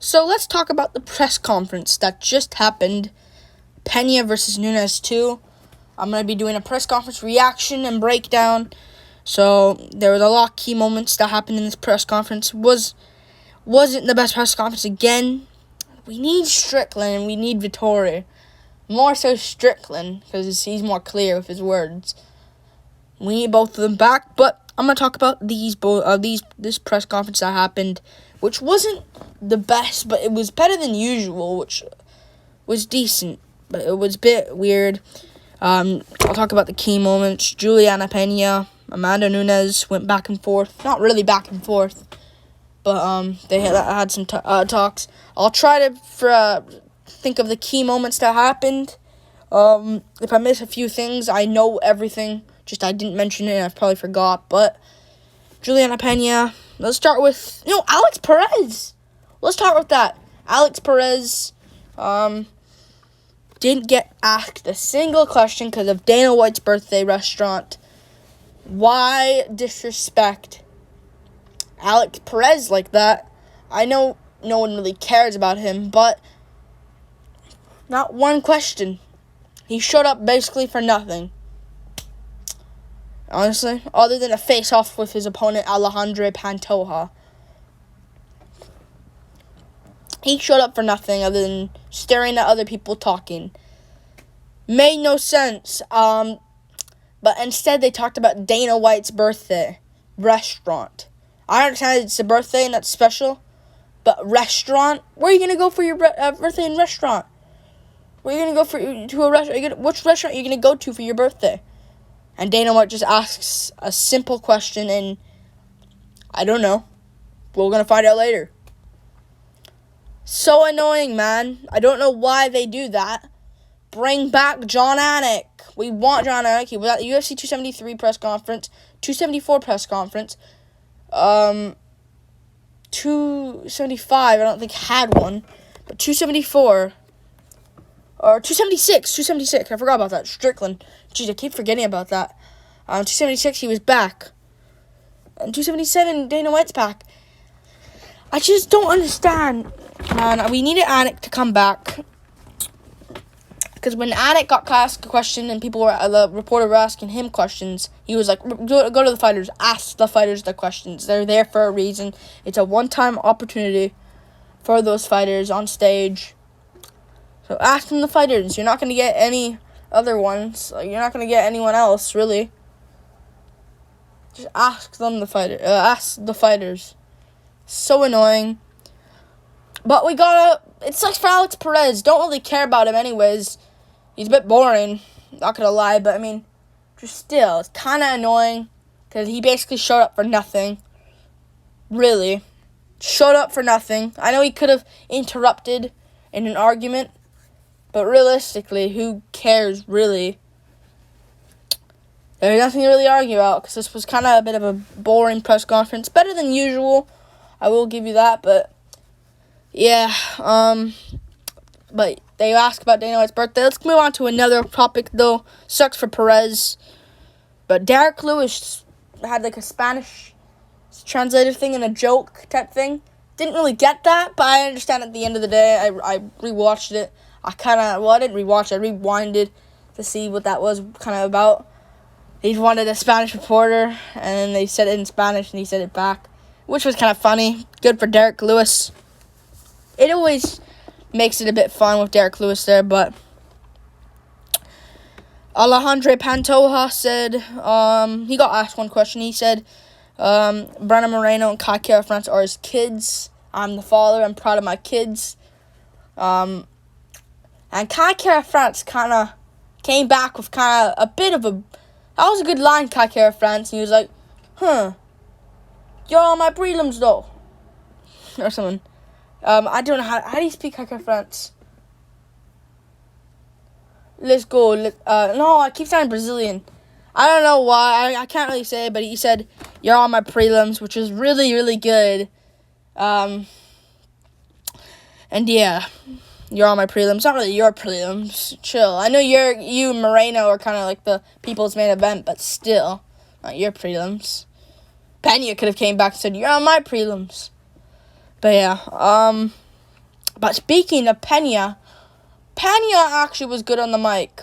So let's talk about the press conference that just happened. Pena versus Nunes 2. I'm going to be doing a press conference reaction and breakdown. So there was a lot of key moments that happened in this press conference. Wasn't the best press conference again. We need Strickland and we need Vettori. More so Strickland because he's more clear with his words. We need both of them back, but I'm going to talk about this press conference that happened, which wasn't the best, but it was better than usual, which was decent, but it was a bit weird. I'll talk about the key moments. Juliana Pena, Amanda Nunes went back and forth. Not really back and forth, but they had some talks. I'll try to think of the key moments that happened. If I miss a few things, I know everything. Just I didn't mention it and I probably forgot. But Juliana Pena, let's start with, Alex Perez. Let's start with that. Alex Perez didn't get asked a single question because of Dana White's birthday restaurant. Why disrespect Alex Perez like that? I know no one really cares about him, but not one question. He showed up basically for nothing. Honestly, other than a face-off with his opponent, Alejandro Pantoja. He showed up for nothing other than staring at other people talking. Made no sense. But instead they talked about Dana White's birthday restaurant. I understand it's a birthday and that's special, but restaurant? Where are you going to go for your birthday and restaurant? Where are you going to go to a restaurant? Which restaurant are you going to go to for your birthday? And Dana White just asks a simple question, and I don't know. We're going to find out later. So annoying, man. I don't know why they do that. Bring back Jon Anik. We want Jon Anik. He was at the UFC 273 press conference, 274 press conference. 275, I don't think had one, but 274. Or 276, I forgot about that. Strickland. Jeez, I keep forgetting about that. 276, he was back. And 277, Dana White's back. I just don't understand, man. We needed Anik to come back. Because when Anik got asked a question and the reporter were asking him questions, he was like, go to the fighters. Ask the fighters the questions. They're there for a reason. It's a one-time opportunity for those fighters on stage. So ask them the fighters. You're not going to get any other ones. You're not going to get anyone else, really. Just ask them ask the fighters. So annoying. But it sucks for Alex Perez. Don't really care about him anyways. He's a bit boring. Not going to lie, but just still, it's kind of annoying. Because he basically showed up for nothing. Really. Showed up for nothing. I know he could have interrupted in an argument. But realistically, who cares, really? There's nothing to really argue about, because this was kind of a bit of a boring press conference. Better than usual, I will give you that, but yeah. But they asked about Dana White's birthday. Let's move on to another topic, though. Sucks for Perez. But Derek Lewis had like a Spanish translated thing and a joke type thing. Didn't really get that, but I understand at the end of the day. I rewatched it. I didn't rewatch it. I rewinded to see what that was kind of about. He wanted a Spanish reporter, and they said it in Spanish, and he said it back, which was kind of funny. Good for Derek Lewis. It always makes it a bit fun with Derek Lewis there, but Alejandro Pantoja said, he got asked one question. He said, Brandon Moreno and Kai Kara France are his kids. I'm the father. I'm proud of my kids. And Kai Kara France kind of came back with kind of a bit of a... That was a good line, Kai Kara France. And he was like, you're on my prelims, though. Or something. I don't know how do you speak Kai Kara France? Let's go. No, I keep saying Brazilian. I don't know why. I can't really say it, but he said, you're on my prelims, which was really, really good. And yeah... You're on my prelims. Not really your prelims. Chill. I know you and Moreno are kind of like the people's main event, but still, not your prelims. Pena could have came back and said, you're on my prelims. But yeah, But speaking of Pena actually was good on the mic.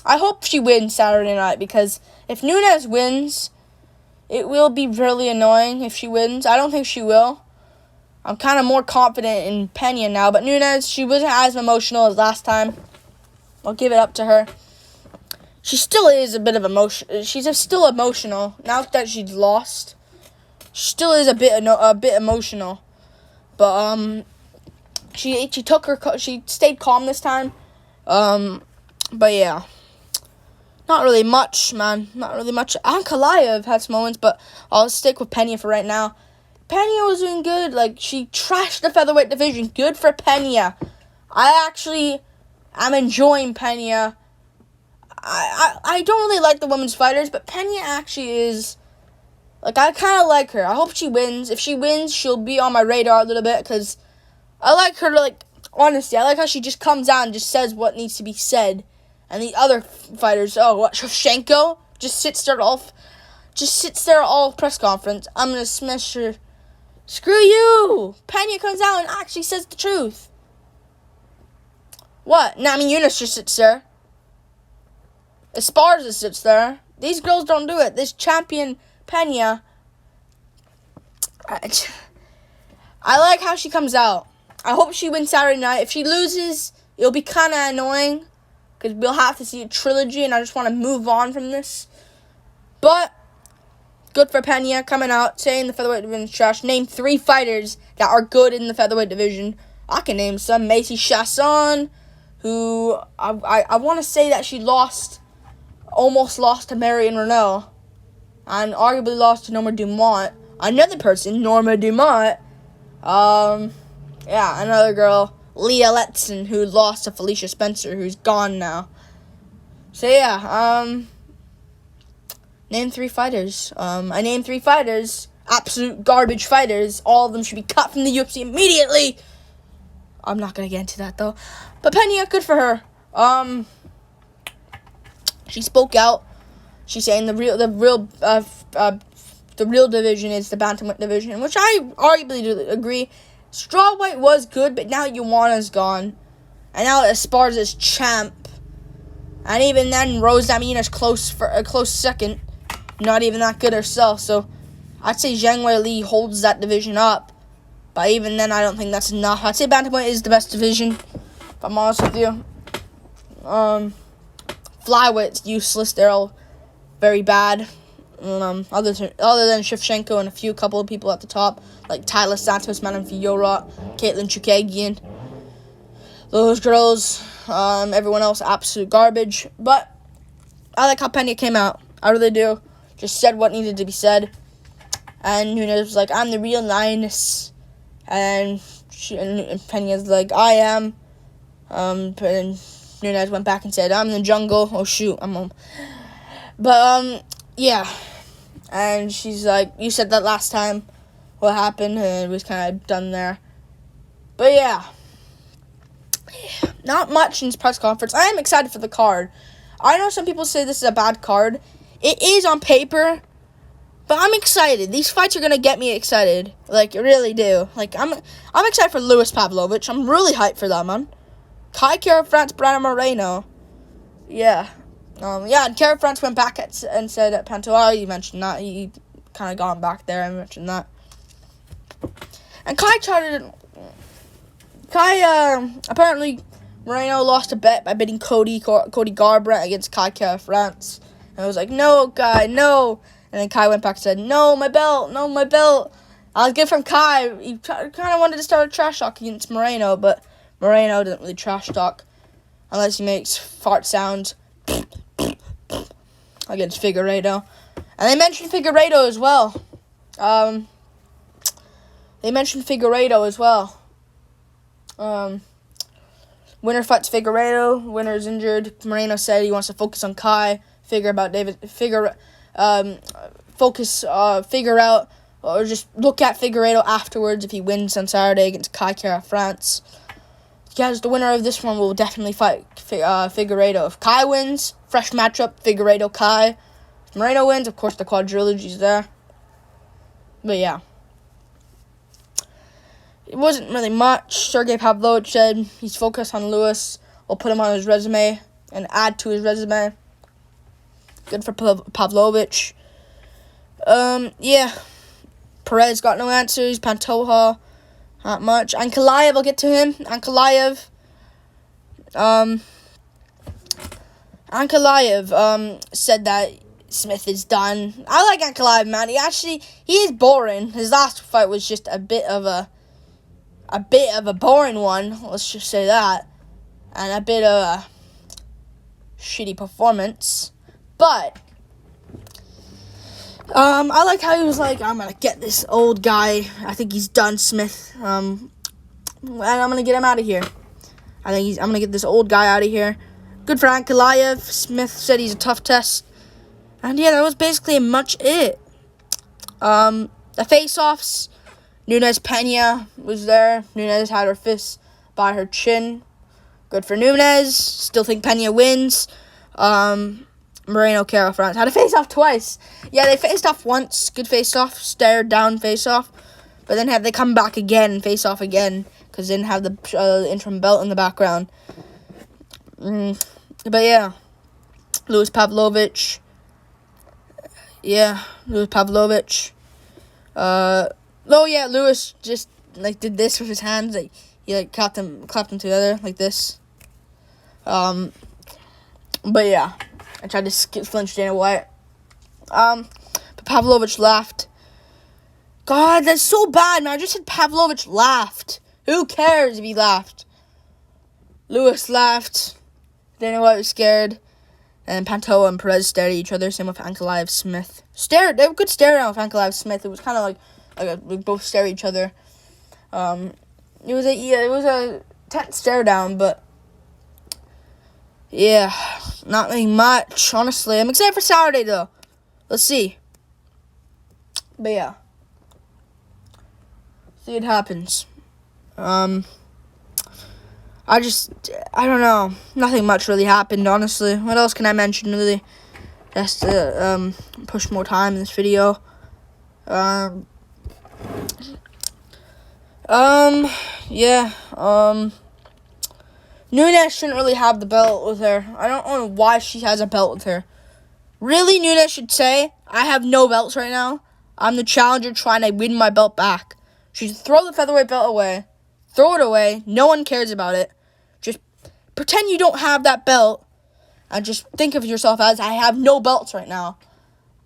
I hope she wins Saturday night, because if Nunes wins, it will be really annoying if she wins. I don't think she will. I'm kind of more confident in Pena now, but Nunes, she wasn't as emotional as last time. I'll give it up to her. She still is a bit of emotion. She's still emotional now that she's lost. She still is a bit emotional, but she stayed calm this time. But yeah, not really much, man. Not really much. Ankalaev had some moments, but I'll stick with Pena for right now. Pena was doing good. Like, she trashed the featherweight division. Good for Pena. I actually am enjoying Pena. I don't really like the women's fighters, but Pena actually is, like, I kind of like her. I hope she wins. If she wins, she'll be on my radar a little bit, because I like her, like, honestly, I like how she just comes out and just says what needs to be said. And the other fighters, Shevchenko just sits there all press conference. I'm going to smash her. Screw you! Pena comes out and actually says the truth. What? Nami Yunus just sits there. Esparza sits there. These girls don't do it. This champion Pena, I like how she comes out. I hope she wins Saturday night. If she loses, it'll be kind of annoying, because we'll have to see a trilogy, and I just want to move on from this. But good for Pena coming out, saying the featherweight division is trash. Name 3 fighters that are good in the featherweight division. I can name some. Macy Chasson, who I want to say that she almost lost to Marion Renault, and arguably lost to Norma Dumont. Another person, Norma Dumont. Another girl, Leah Letson, who lost to Felicia Spencer, who's gone now. So yeah, name 3 fighters. I named 3 fighters. Absolute garbage fighters. All of them should be cut from the UFC immediately. I'm not gonna get into that though. But Pena, good for her. She spoke out. She's saying the real division is the bantamweight division, which I arguably do agree. Strawweight was good, but now Ioana's gone, and now Esparza's champ, and even then Rose Namajunas close for a close second, not even that good herself. So I'd say Zhang Weili holds that division up, but even then I don't think that's enough. I'd say bantamweight is the best division, if I'm honest with you. Flyweight's useless. They're all very bad. Other than Shevchenko and a couple of people at the top, like Tyler Santos, Manon Fiorot, Caitlin Chukagian. Those girls, everyone else, absolute garbage. But I like how Pena came out. I really do. Just said what needed to be said. And Nunes was like, I'm the real lioness. And Pena's like, I am. And Nunes went back and said, I'm in the jungle. Oh, shoot, I'm home. But, yeah. And she's like, you said that last time. What happened? And it was kind of done there. But, yeah. Not much in this press conference. I am excited for the card. I know some people say this is a bad card. It is on paper. But I'm excited. These fights are going to get me excited. Like, really do. Like, I'm excited for Luis Pavlovich. I'm really hyped for that, man. Kai Kara France, Brandon Moreno. Yeah. And Kara France went back and said at Pantoja, you mentioned that. He kind of gone back there. I mentioned that. And apparently, Moreno lost a bet by bidding Cody Garbrandt against Kai Kara France. And I was like, no, Kai, no. And then Kai went back and said, no, my belt. I was good from Kai. He kind of wanted to start a trash talk against Moreno, but Moreno doesn't really trash talk unless he makes fart sounds against Figueiredo. And they mentioned Figueiredo as well. Winner fights Figueiredo. Winner's injured. Moreno said he wants to focus on Kai. Figure out, or just look at Figueiredo afterwards if he wins on Saturday against Kai Kara France. Guys, the winner of this one will definitely fight Figueiredo. If Kai wins, fresh matchup, Figueiredo-Kai. If Moreno wins, of course, the quadrilogy's there. But yeah. it wasn't really much. Sergey Pavlovich said he's focused on Lewis. We'll put him on his resume and add to his resume. Good for Pavlovich. Yeah. Perez got no answers. Pantoja, not much. Ankalaev, I'll get to him. Ankalaev, said that Smith is done. I like Ankalaev, man. He is boring. His last fight was just a bit of a boring one. Let's just say that, and a bit of a shitty performance. But I like how he was like, I'm gonna get this old guy. I think he's done, Smith. And I'm gonna get him out of here. I'm gonna get this old guy out of here. Good for Ankalaev. Smith said he's a tough test. And yeah, that was basically much it. The face-offs, Nunes Pena was there. Nunes had her fist by her chin. Good for Nunes. Still think Pena wins. Moreno Caro France had a face-off twice. Yeah, they faced off once. Good face-off. Stared down face-off. But then they come back again and face off again. Because they didn't have the interim belt in the background. But yeah. Louis Pavlovich. Oh yeah, Lewis just did this with his hands. He clapped them together like this. But yeah, I tried to flinch Dana White. But Pavlovich laughed. God, that's so bad, man. I just said Pavlovich laughed. Who cares if he laughed? Lewis laughed. Dana White was scared. And Pantoja and Perez stared at each other. Same with Ankalaev Smith. They were good stare down with Ankalaev Smith. It was kind of like we both stare at each other. It was a tense stare down, but yeah, not really much. Honestly, I'm excited for Saturday though. Let's see. But yeah, see what happens. I don't know. Nothing much really happened, honestly. What else can I mention, really? Just to push more time in this video. Yeah. Nunes shouldn't really have the belt with her. I don't know why she has a belt with her. Really, Nunes should say, I have no belts right now. I'm the challenger trying to win my belt back. She should throw the featherweight belt away. Throw it away. No one cares about it. Just pretend you don't have that belt. And just think of yourself as, I have no belts right now.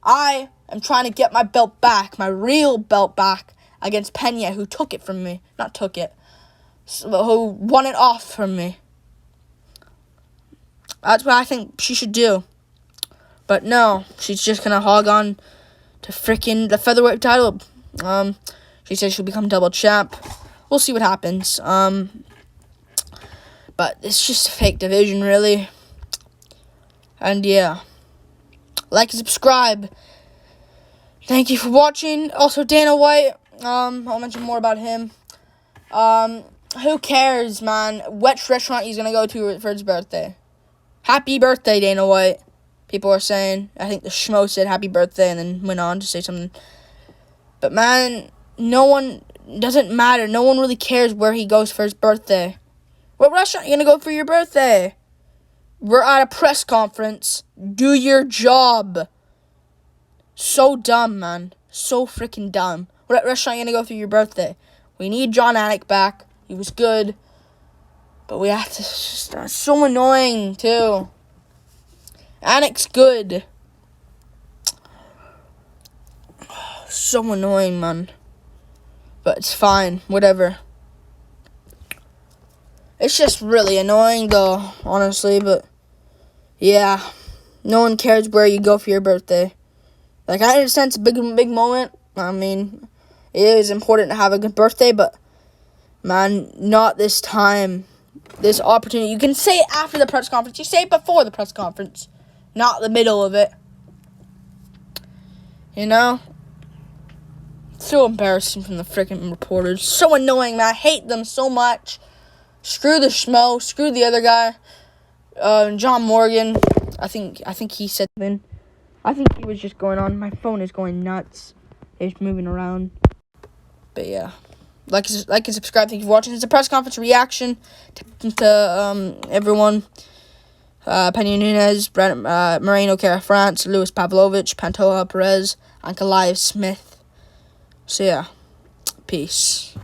I am trying to get my belt back. My real belt back. Against Pena, who took it from me. Not took it. Who won it off from me. That's what I think she should do. But no. She's just going to hog on to freaking the featherweight title. She says she'll become double champ. We'll see what happens. But it's just a fake division, really. And yeah. Like and subscribe. Thank you for watching. Also, Dana White. I'll mention more about him. Who cares, man? Which restaurant he's gonna go to for his birthday? Happy birthday, Dana White. People are saying. I think the schmo said happy birthday and then went on to say something. But man, doesn't matter. No one really cares where he goes for his birthday. What restaurant are you gonna go for your birthday? We're at a press conference. Do your job. So dumb, man. So freaking dumb. What restaurant are you gonna go for your birthday? We need John Anik back. He was good. But we have to... It's so annoying, too. Anik's good. So annoying, man. But it's fine. Whatever. It's just really annoying, though, honestly. But, yeah. No one cares where you go for your birthday. Like, I understand it's a big moment. I mean, it is important to have a good birthday, but, man, not this time. This opportunity. You can say it after the press conference. You say it before the press conference. Not the middle of it. You know? So embarrassing from the freaking reporters. So annoying, man. I hate them so much. Screw the schmo. Screw the other guy. John Morgan. I think he said something. I think he was just going on. My phone is going nuts. It's moving around. But yeah. Like and subscribe. Thank you for watching. It's a press conference reaction to everyone. Pena Nunez, Moreno Cara France, Luis Pavlovich, Pantoja Perez, and Goliath Smith. So yeah, peace.